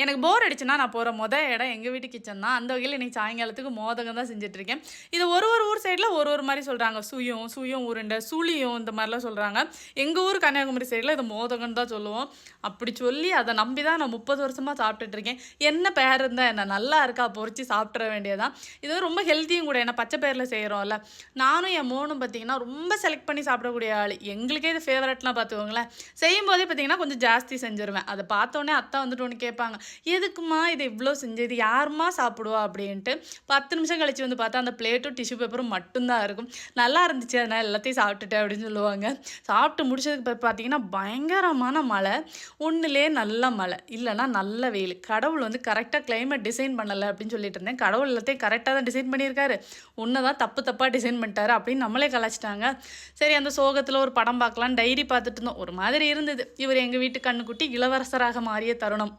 எனக்கு போர் அடிச்சுன்னா நான் போகிற இடம் எங்கள் வீட்டு கிச்சன் தான். அந்த வகையில் இன்றைக்கி சாயங்காலத்துக்கு மோதகம் தான் செஞ்சுட்ருக்கேன். இது ஒரு ஊர் சைடில் ஒரு மாதிரி சொல்கிறாங்க. சுயம் உருண்டை, சுழியும் இந்த மாதிரிலாம் சொல்கிறாங்க. எங்கள் ஊர் கன்னியாகுமரி சைடில் இது மோதகம்னு தான் சொல்லுவோம். அப்படி சொல்லி அதை நம்பி தான் நான் 30 வருஷமாக சாப்பிட்டுட்ருக்கேன். என்ன பேர் இருந்தால் என்ன, நல்லா இருக்கா பொறிச்சு சாப்பிட்ற வேண்டியதான். இது ரொம்ப ஹெல்த்தியும் கூட, ஏன்னா பச்சை பயிரில் செய்கிறோம்ல. நானும் என் மோனும் பார்த்திங்கன்னா ரொம்ப செலக்ட் பண்ணி சாப்பிடக்கூடிய ஆள். எங்களுக்கே இது ஃபேவரட்லாம் பார்த்துக்கோங்களேன். செய்யும்போதே பார்த்திங்கன்னா கொஞ்சம் ஜாஸ்தி செஞ்சுருவேன். அதை பார்த்தோன்னே அத்தை வந்துட்டு ஒன்று கேட்பாங்க, எதுக்குமா இது இவ்வளோ செஞ்சது, யாருமா சாப்பிடுவா அப்படின்ட்டு. 10 நிமிஷம் கழிச்சு வந்து பார்த்தா அந்த பிளேட்டும் டிஷ்யூ பேப்பரும் மட்டும்தான் இருக்கும். நல்லா இருந்துச்சு, அதனால் எல்லாத்தையும் சாப்பிட்டுட்டேன் அப்படின்னு சொல்லுவாங்க. சாப்பிட்டு முடிச்சதுக்கு பார்த்தீங்கன்னா பயங்கரமான மழை. ஒன்றுலே நல்ல மழை, இல்லைன்னா நல்ல வெயில். கடவுள் வந்து கரெக்டாக கிளைமேட் டிசைன் பண்ணலை அப்படின்னு சொல்லிட்டு இருந்தேன். கடவுள் எல்லாத்தையும் கரெக்டாக தான் டிசைன் பண்ணியிருக்காரு. ஒன்று தான் தப்பாக டிசைன் பண்ணிட்டாரு அப்படின்னு நம்மளே கலாச்சிட்டாங்க. சரி, அந்த சோகத்தில் ஒரு படம் பார்க்கலான்னு டைரி பார்த்துட்டு இருந்தோம். ஒரு மாதிரி இருந்தது. இவர் எங்கள் வீட்டு கண்ணுக்குட்டி இளவரசராக மாறிய தருணம்.